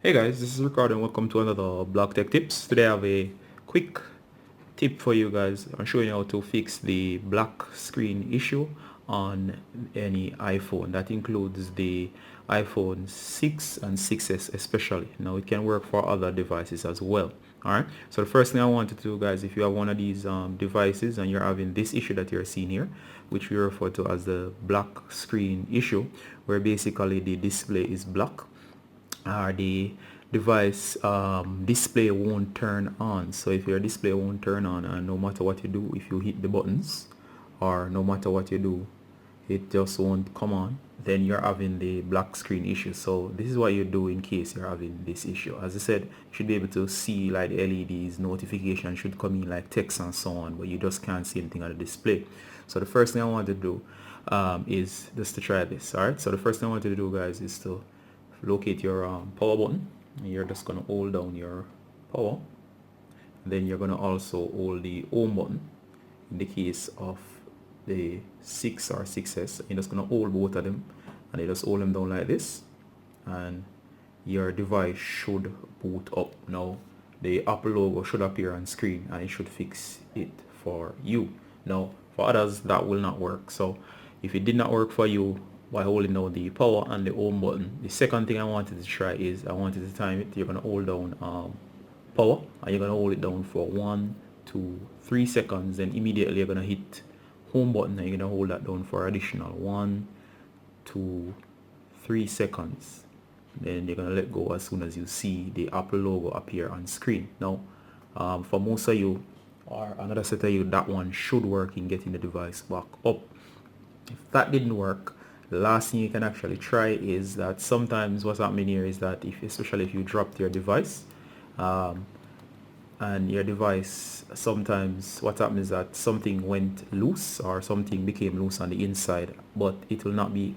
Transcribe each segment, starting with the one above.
Hey guys, this is Ricardo and welcome to another Block Tech Tips. Today I have a quick tip for you guys. I'm showing you how to fix the black screen issue on any iPhone. That includes the iPhone 6 and 6s especially. Now it can work for other devices as well. Alright, so the first thing I want to do, guys, if you have one of these devices and you're having this issue that you're seeing here, which we refer to as the black screen issue, where basically the display is black, the device display won't turn on. So if your display won't turn on, and no matter what you do, if you hit the buttons or no matter what you do, it just won't come on, then you're having the black screen issue. So this is what you do in case you're having this issue. As I said, you should be able to see like the LEDs, notification should come in like text and so on, but you just can't see anything on the display. So the first thing I want to do is just to try this. All right, so the first thing I want to do, guys, is to locate your power button. You're just going to hold down your power, then you're going to also hold the home button. In the case of the 6 or 6s, you're just going to hold both of them and you just hold them down like this, and your device should boot up. Now the Apple logo should appear on screen and it should fix it for you. Now for others that will not work. So if it did not work for you by holding down the power and the home button, the second thing I wanted to try is I wanted to time it. You're going to hold down power and you're going to hold it down for 1 to 3 seconds, then immediately you're going to hit home button and you're going to hold that down for additional 1 to 3 seconds. Then you're going to let go as soon as you see the Apple logo appear on screen. Now for most of you or another set of you, that one should work in getting the device back up. If that didn't work, the last thing you can actually try is that sometimes what's happening here is that especially if you dropped your device and your device, sometimes what happens is that something went loose or something became loose on the inside, but it will not be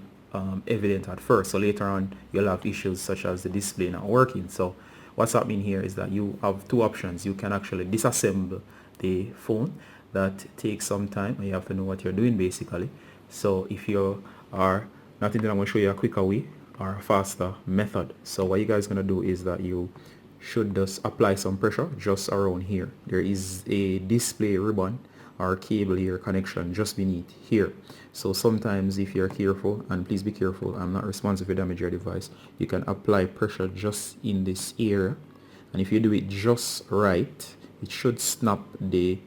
evident at first. So later on you'll have issues such as the display not working. So what's happening here is that you have two options. You can actually disassemble the phone. That takes some time and you have to know what you're doing basically. So if you are not into, I'm going to show you a quicker way or a faster method. So what you guys going to do is that you should just apply some pressure just around here. There is a display ribbon or cable here connection just beneath here. So sometimes if you're careful, and please be careful, I'm not responsible if you damage your device, you can apply pressure just in this area, and if you do it just right, it should snap the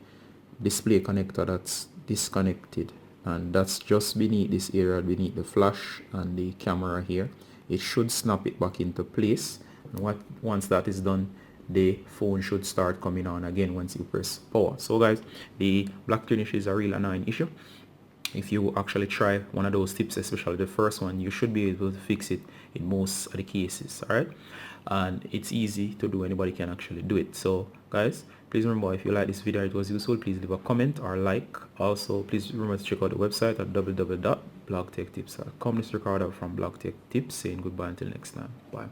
display connector that's disconnected, and that's just beneath this area, beneath the flash and the camera here. It should snap it back into place, and once that is done, the phone should start coming on again once you press power. So guys, the black screen issue is a real annoying issue. If you actually try one of those tips, especially the first one, you should be able to fix it in most of the cases. All right, and it's easy to do. Anybody can actually do it. So guys, please remember, if you like this video, it was useful, please leave a comment or like. Also, please remember to check out the website at www.blogtechtips.com. This is Ricardo from Block Tech Tips saying goodbye until next time. Bye.